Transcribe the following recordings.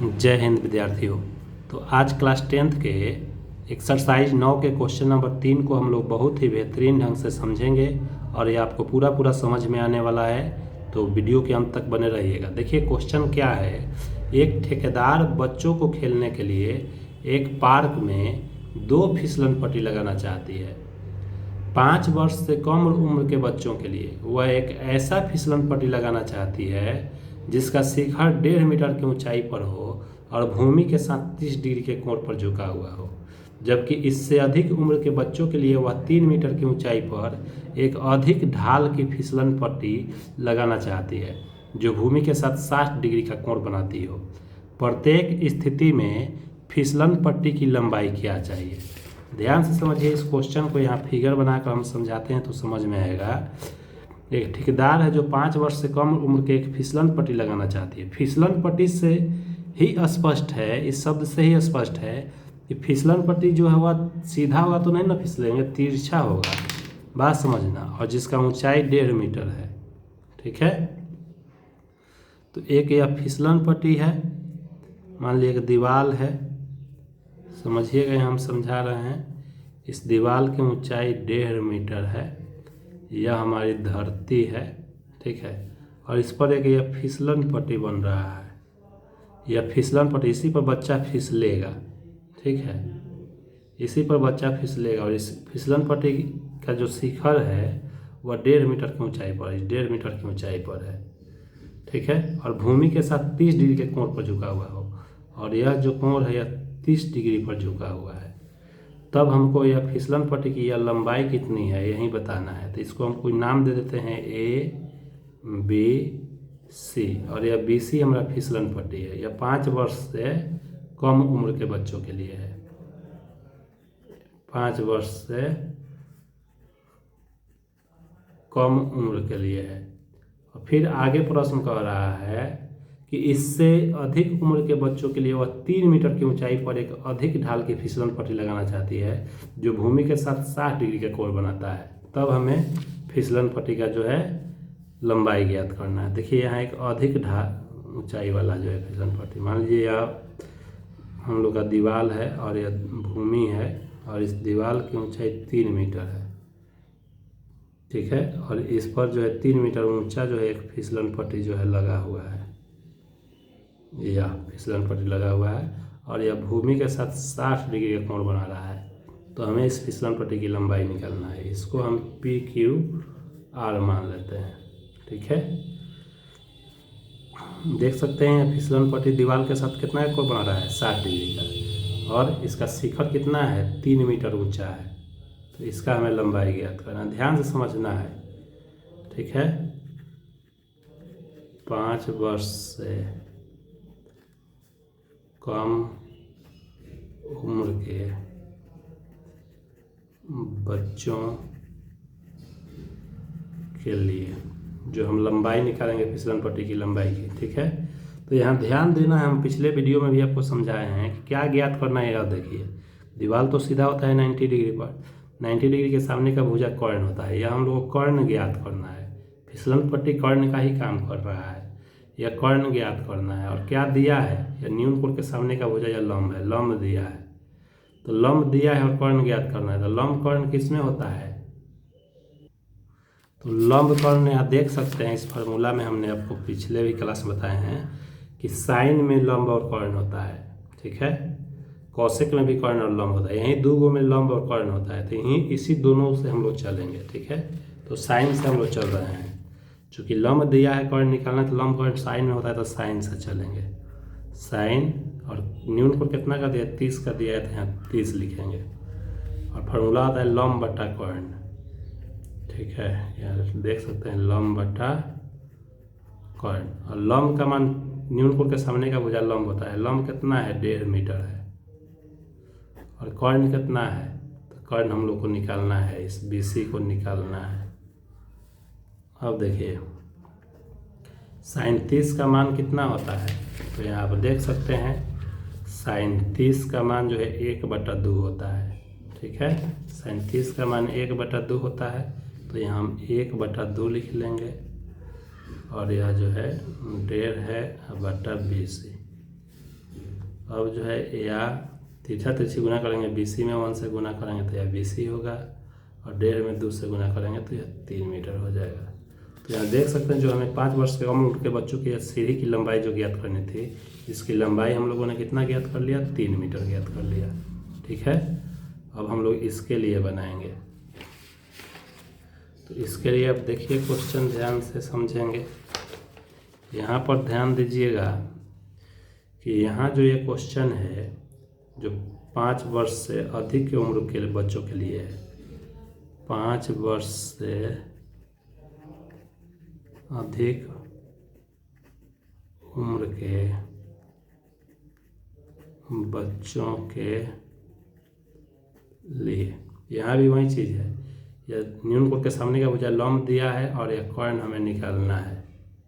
जय हिंद विद्यार्थियों। तो आज क्लास 10th के एक्सरसाइज 9 के क्वेश्चन नंबर 3 को हम लोग बहुत ही बेहतरीन ढंग से समझेंगे और ये आपको पूरा समझ में आने वाला है, तो वीडियो के अंत तक बने रहिएगा। देखिए क्वेश्चन क्या है। एक ठेकेदार बच्चों को खेलने के लिए एक पार्क में 2 फिसलन पट्टी लगाना चाहती है। 5 वर्ष से कम उम्र के बच्चों के लिए वह एक ऐसा फिसलन पट्टी लगाना चाहती है जिसका शिखर 1.5 मीटर की ऊंचाई पर हो और भूमि के साथ 30 डिग्री के कोण पर झुका हुआ हो, जबकि इससे अधिक उम्र के बच्चों के लिए वह 3 मीटर की ऊंचाई पर एक अधिक ढाल की फिसलन पट्टी लगाना चाहती है जो भूमि के साथ 60 डिग्री का कोण बनाती हो। प्रत्येक स्थिति में फिसलन पट्टी की लंबाई क्या चाहिए। ध्यान से समझिए इस क्वेश्चन को। यहाँ फिगर बनाकर हम समझाते हैं तो समझ में आएगा। एक ठेकेदार है जो 5 वर्ष से कम उम्र के एक फिसलन पट्टी लगाना चाहती है। फिसलन पट्टी से ही स्पष्ट है, इस शब्द से ही स्पष्ट है कि फिसलन पट्टी जो है वह सीधा होगा तो नहीं ना फिसलेंगे, तिरछा होगा, बात समझना, और जिसका ऊंचाई 1.5 मीटर है। ठीक है, तो एक यह फिसलन पट्टी है। मान लीजिए एक दीवार है, समझिएगा, हम समझा रहे हैं। इस दीवार की ऊंचाई 1.5 मीटर है, यह हमारी धरती है। ठीक है, और इस पर एक यह फिसलन पट्टी बन रहा है। यह फिसलन पट्टी, इसी पर बच्चा फिसलेगा। ठीक है, इसी पर बच्चा फिसलेगा और इस फिसलन पट्टी का जो शिखर है वह 1.5 मीटर की ऊंचाई पर, 1.5 मीटर की ऊंचाई पर है। ठीक है, और भूमि के साथ 30 डिग्री के कोण पर झुका हुआ हो, और यह जो कोण है यह 30 डिग्री पर झुका हुआ है। तब हमको यह फिसलन पट्टी की यह लंबाई कितनी है यही बताना है। तो इसको हम कोई नाम दे देते हैं ABC, और यह BC हमारा फिसलन पट्टी है। यह 5 वर्ष से कम उम्र के बच्चों के लिए है। 5 वर्ष से कम उम्र के लिए है। और फिर आगे प्रश्न कह रहा है कि इससे अधिक उम्र के बच्चों के लिए वह 3 मीटर की ऊंचाई पर एक अधिक ढाल की फिसलन पट्टी लगाना चाहती है जो भूमि के साथ 60 डिग्री के कोण बनाता है। तब हमें फिसलन पट्टी का जो है लंबाई ज्ञात करना है। देखिए यहाँ एक अधिक ऊंचाई वाला जो है फिसलन पट्टी, मान लीजिए यह हम लोग का दीवार है और यह भूमि है, और इस दीवार की ऊंचाई 3 मीटर है। ठीक है, और इस पर जो है 3 मीटर ऊंचा जो है एक फिसलन पट्टी जो है लगा हुआ है। यह फिसलन पट्टी लगा हुआ है और यह भूमि के साथ 60 डिग्री का कोण बना रहा है। तो हमें इस फिसलन पट्टी की लंबाई निकालना है। इसको हम PQR मान लेते हैं। ठीक है, देख सकते हैं फिसलन पट्टी दीवार के साथ कितना कोण बना रहा है, 60 डिग्री का, और इसका शिखर कितना है, 3 मीटर ऊंचा है। तो इसका हमें लंबाई ज्ञात करना, ध्यान से समझना है। ठीक है, 5 वर्ष से कम उम्र के बच्चों के लिए जो हम लंबाई निकालेंगे फिसलन पट्टी की लंबाई की। ठीक है, तो यहाँ ध्यान देना है, हम पिछले वीडियो में भी आपको समझाए हैं कि क्या ज्ञात करना है। याद देखिए, दीवार तो सीधा होता है 90 डिग्री पर, 90 डिग्री के सामने का भुजा कर्ण होता है। यह हम लोग को कर्ण ज्ञात करना है। फिसलन पट्टी कर्ण का ही काम कर रहा है, यह कर्ण ज्ञात करना है। और क्या दिया है, यह न्यून कोण के सामने का भुजा या लंब है, लंब दिया है। तो लंब दिया है और कर्ण ज्ञात करना है। तो लंब कर्ण किसमें होता है, तो लंब कर्ण यहाँ देख सकते हैं, इस फार्मूला में हमने आपको पिछले भी क्लास में बताए हैं कि साइन में लंब और कर्ण होता है। ठीक है, कौशिक में भी कर्ण और लंब होता है, यहीं 2 गो में लंब और कर्ण होता है। तो यहीं इसी दोनों से हम लोग चलेंगे। ठीक है, तो साइन से हम लोग चल रहे हैं। चूँकि लंब दिया है कर्ण निकालना, तो लंब कर्ण साइन में होता है, तो साइन से चलेंगे। साइन, और न्यून कोण कितना का दिया, 30 का दिया है, तो यहाँ 30 लिखेंगे। और फार्मूला आता है लंब बटा कर्ण। ठीक है, यहाँ देख सकते हैं लंब बटा कर्ण, और लंब का मान न्यून कोण के सामने का भुजा लंब होता है। लंब कितना है, 1.5 मीटर है, और कर्ण कितना है, तो कर्ण हम लोग को निकालना है, इस BC को निकालना है। अब देखिए साइन 30 का मान कितना होता है, तो यहाँ पर देख सकते हैं साइन 30 का मान जो है 1/2 होता है। ठीक है, साइन 30 का मान 1/2 होता है, तो यहाँ हम 1/2 लिख लेंगे, और यह जो है 1.5 है बटा BC। अब जो है या तिरछा तिरछी गुना करेंगे, BC में 1 से गुना करेंगे तो यह BC होगा, और 1.5 में 2 से गुना करेंगे तो यह 3 मीटर हो जाएगा। तो यहाँ देख सकते हैं जो हमें 5 वर्ष से कम उम्र के बच्चों की सीढ़ी की लंबाई जो ज्ञात करनी थी, इसकी लंबाई हम लोगों ने कितना ज्ञात कर लिया, 3 मीटर ज्ञात कर लिया। ठीक है, अब हम लोग इसके लिए बनाएंगे। तो इसके लिए अब देखिए क्वेश्चन ध्यान से समझेंगे। यहाँ पर ध्यान दीजिएगा कि यहाँ जो ये क्वेश्चन है जो 5 वर्ष से अधिक की उम्र के बच्चों के लिए है, 5 वर्ष से अधिक उम्र के बच्चों के लिए, यहाँ भी वही चीज़ है, यह न्यून कोड के सामने का बजाय लंब दिया है और यह कॉर्न हमें निकालना है,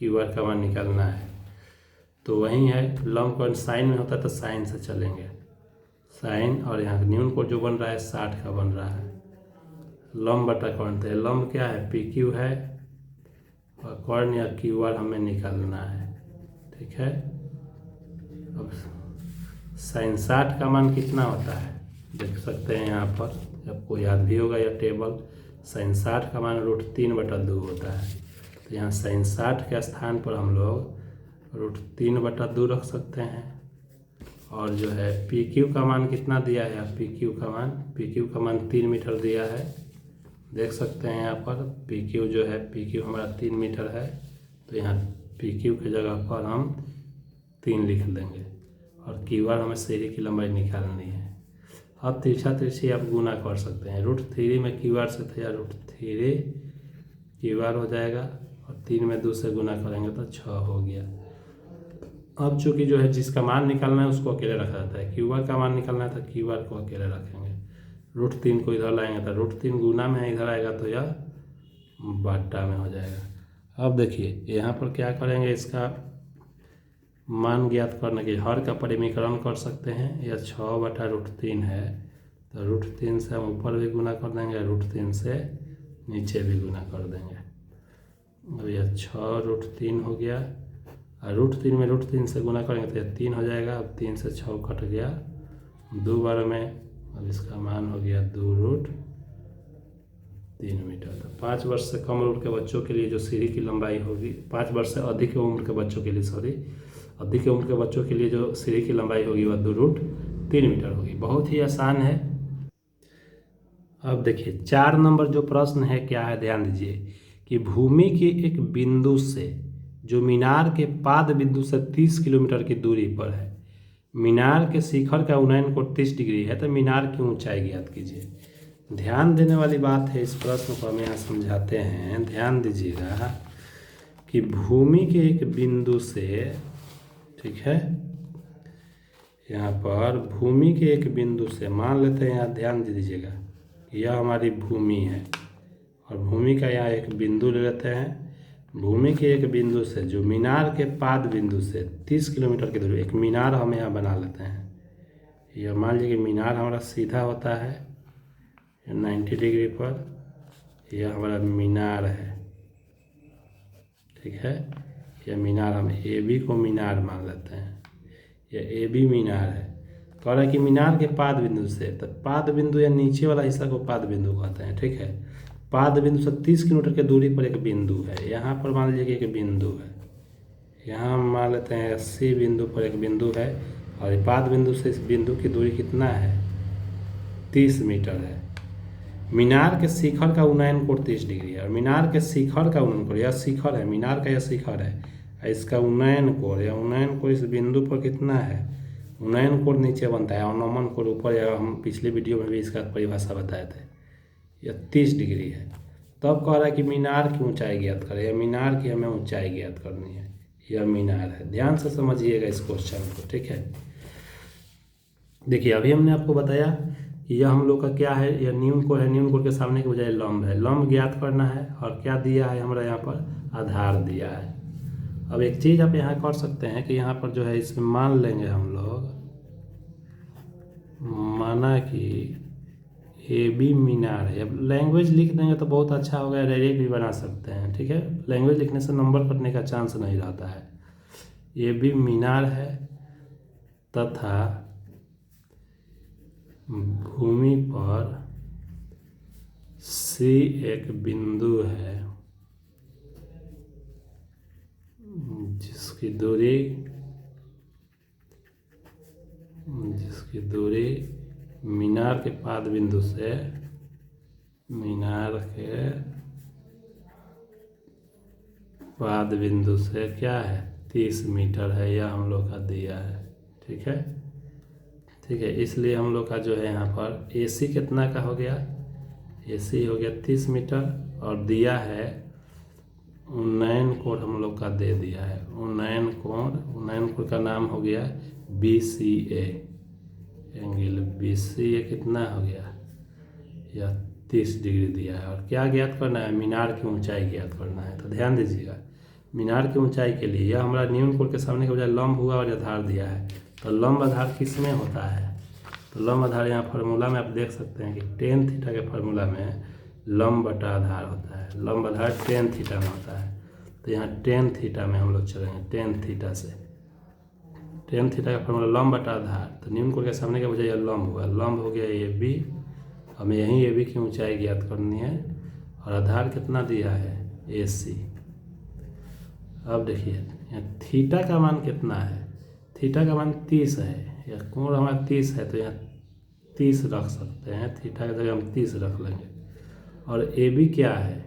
QR का मान निकालना है। तो वही है, लंब कॉर्न साइन में होता है तो साइन से चलेंगे, साइन, और यहाँ न्यून कोड जो बन रहा है 60 का बन रहा है, लंब बटा कॉर्न। तो लंब क्या है, PQ है, और कॉर्न या QR हमें निकालना है। ठीक है, अब साइन 60 का मान कितना होता है देख सकते हैं यहाँ पर, आपको याद भी होगा यह टेबल। साइन 60 का मान √3/2 होता है। तो यहाँ साइन 60 के स्थान पर हम लोग √3/2 रख सकते हैं। और जो है PQ का मान कितना दिया है, PQ का मान 3 मीटर दिया है, देख सकते हैं यहाँ पर। PQ जो है, PQ हमारा 3 मीटर है, तो यहाँ PQ की जगह पर हम 3 लिख देंगे, और QR हमें सीढ़ी की लंबाई निकालनी है। अब तिरछा तिरछी आप गुना कर सकते हैं, √3 में QR से तो या √3 QR हो जाएगा, और 3 में 2 से गुना करेंगे तो 6 हो गया। अब चूँकि जो है जिसका मान निकालना है उसको अकेले रखा जाता है, QR का मान निकालना है तो QR को अकेले रखेंगे, √3 को इधर लाएंगे तो √3 गुना में इधर आएगा तो यह बट्टा में हो जाएगा। अब देखिए यहाँ पर क्या करेंगे, इसका मान ज्ञात करने के हर का परिमीकरण कर सकते हैं। यह 6/√3 है, तो √3 से हम ऊपर भी गुना कर देंगे, √3 से नीचे भी गुना कर देंगे। अब यह 6√3 हो गया, और √3 में √3 से गुना करेंगे तो यह 3 हो जाएगा। अब 3 से 6 कट गया, 2 बार में, अब इसका मान हो गया 2√3 मीटर। तो 5 वर्ष से कम उम्र के बच्चों के लिए जो सीढ़ी की लंबाई होगी, 5 वर्ष से अधिक उम्र के बच्चों के लिए अधिक उम्र के बच्चों के लिए जो सीढ़ी की लंबाई होगी वह 2√3 मीटर होगी। बहुत ही आसान है। अब देखिए 4 नंबर जो प्रश्न है क्या है, ध्यान दीजिए कि भूमि के एक बिंदु से जो मीनार के पाद बिंदु से 30 किलोमीटर की दूरी पर है, मीनार के शिखर का उन्नयन कोण 30 डिग्री है, तो मीनार की ऊंचाई ज्ञात कीजिए। ध्यान देने वाली बात है, इस प्रश्न को हम यहाँ समझाते हैं। ध्यान दीजिएगा कि भूमि के एक बिंदु से, ठीक है, यहाँ पर भूमि के एक बिंदु से मान लेते हैं, यहाँ ध्यान दीजिएगा, यह हमारी भूमि है, और भूमि का यहाँ एक बिंदु ले लेते हैं। भूमि के एक बिंदु से जो मीनार के पाद बिंदु से 30 किलोमीटर की दूरी, एक मीनार हम यहाँ बना लेते हैं। यह मान लीजिए कि मीनार हमारा सीधा होता है 90 डिग्री पर, यह हमारा मीनार है। ठीक है, यह मीनार, हम AB को मीनार मान लेते हैं, यह AB मीनार है। कह रहा है कि मीनार के पाद बिंदु से, तो पाद बिंदु या नीचे वाला हिस्सा को पाद बिंदु कहते हैं। ठीक है, पाद बिंदु से 30 किलोमीटर की दूरी पर एक बिंदु है, यहाँ पर मान लीजिए कि एक बिंदु है, यहाँ हम मान लेते हैं C बिंदु पर एक बिंदु है, और पाद बिंदु से इस बिंदु की दूरी कितना है, 30 मीटर है। मीनार के शिखर का उन्नयन कोण 30 डिग्री है, और मीनार के शिखर का उन्नयन कोण, यह शिखर है, मीनार का यह शिखर है, इसका उन्नयन कोण, या उन्नयन कोण इस बिंदु पर कितना है, उन्नयन कोण नीचे बनता है और नमन कोण ऊपर, या हम पिछले वीडियो में भी इसका परिभाषा बताए थे, यह 30 डिग्री है। तब कह रहा है कि मीनार की ऊंचाई ज्ञात करें, या मीनार की हमें ऊंचाई ज्ञात करनी है, यह मीनार है। ध्यान से समझिएगा इस क्वेश्चन को। ठीक है, देखिए अभी हमने आपको बताया कि यह हम लोग का क्या है, यह न्यून कोण है, न्यून कोण के सामने के बजाय लंब है, लंब ज्ञात करना है। और क्या दिया है हमारा यहाँ पर, आधार दिया है। अब एक चीज़ आप यहाँ कर सकते हैं कि यहाँ पर जो है इसमें मान लेंगे हम लोग, माना कि AB मीनार है। अब लैंग्वेज लिख देंगे तो बहुत अच्छा होगा, डायरेक्ट भी बना सकते हैं। ठीक है, लैंग्वेज लिखने से नंबर कटने का चांस नहीं रहता है। AB मीनार है, तथा भूमि पर C एक बिंदु है जिसकी दूरी मीनार के पाद बिंदु से क्या है 30 मीटर है। यह हम लोग का दिया है। ठीक है, इसलिए हम लोग का जो है यहाँ पर AC कितना का हो गया, AC हो गया 30 मीटर और दिया है उन्नयन कोण हम लोग का दे दिया है। उन्नयन कोण का नाम हो गया BCA। एंगल BCA कितना हो गया, यह 30 डिग्री दिया है। और क्या ज्ञात करना है, मीनार की ऊंचाई ज्ञात करना है। तो ध्यान दीजिएगा, मीनार की ऊंचाई के लिए यह हमारा न्यून कोण के सामने के बजाय लंब हुआ और आधार दिया है। तो लंब आधार किस में होता है, तो लंब आधार यहाँ फार्मूला में आप देख सकते हैं कि टेन थीटा के फार्मूला में लंब बटा आधार होता है। लंब आधार टेन थीटा में होता है। तो यहाँ टेन थीटा में हम लोग चलेंगे, टेन थीटा का फार्मूला लंब बटा आधार। तो न्यून कोण के सामने के बजाय लंब हुआ, लंब हो गया AB। हमें यहीं AB की ऊंचाई ज्ञात करनी है और आधार कितना दिया है AC। अब देखिए यहाँ थीटा का मान कितना है, थीटा का मान 30 है। यह कोण हमारा 30 है तो यहाँ 30 रख सकते हैं, थीटा की जगह हम 30 रख लेंगे। और AB क्या है,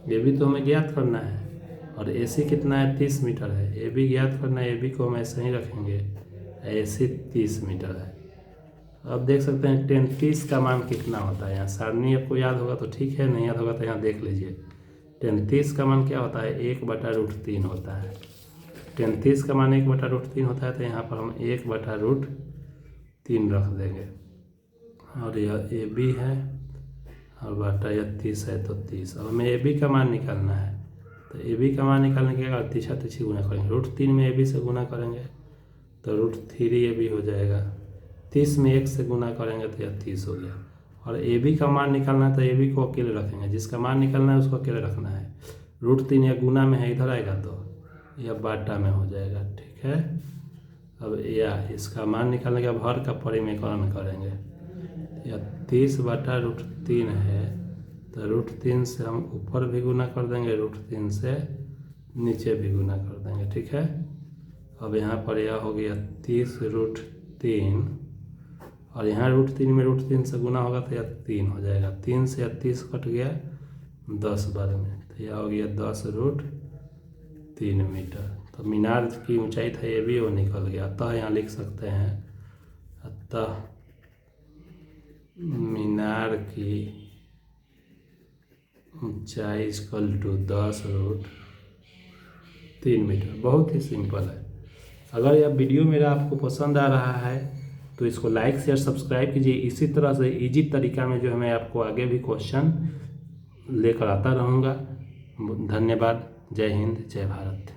AB तो हमें ज्ञात करना है और AC कितना है 30 मीटर है। AB ज्ञात करना है, AB को हम ऐसे ही रखेंगे, AC 30 मीटर है। अब देख सकते हैं 30 का मान कितना होता है। यहाँ सारणी आपको याद होगा तो ठीक है, नहीं याद होगा तो यहाँ देख लीजिए। 30 का मान क्या होता है, 1/√3 होता है। 30 का मान 1/√3 होता है। तो यहाँ पर हम 1/√3 रख देंगे। और यह AB है और बटा यह 30 है तो 30। अब हमें AB का मान निकालना है। तो AB का मान निकालने के बाद तीछा तीछी गुना करेंगे, √3 में AB से गुना करेंगे तो √3 AB हो जाएगा। 30 में 1 से गुना करेंगे तो यह 30 हो गया। और AB का मान निकालना है तो AB को अकेले रखेंगे, जिसका मान निकालना है उसको अकेले रखना है। √3 या गुना में है, इधर आएगा तो यह बाटा में हो जाएगा। ठीक है, अब यह इसका मान निकालने के बाद हर का परिमेयकरण करेंगे। यह 30/√3 है तो √3 से हम ऊपर भी गुना कर देंगे, √3 से नीचे भी गुना कर देंगे। ठीक है, अब यहाँ पर यह हो गया 30√3 और यहाँ √3 में √3 से गुना होगा तो यह 3 हो जाएगा। 3 से यह 30 कट गया 10 बार में, तो यह हो गया 10√3 मीटर। तो मीनार की ऊंचाई था ये भी वो निकल गया। अतः यहाँ लिख सकते हैं, अतः मीनार की ऊंचाई = 10√3 मीटर। बहुत ही सिंपल है। अगर यह वीडियो मेरा आपको पसंद आ रहा है तो इसको लाइक शेयर सब्सक्राइब कीजिए। इसी तरह से इजी तरीका में जो है मैं आपको आगे भी क्वेश्चन लेकर आता रहूँगा। धन्यवाद। जय हिंद, जय भारत।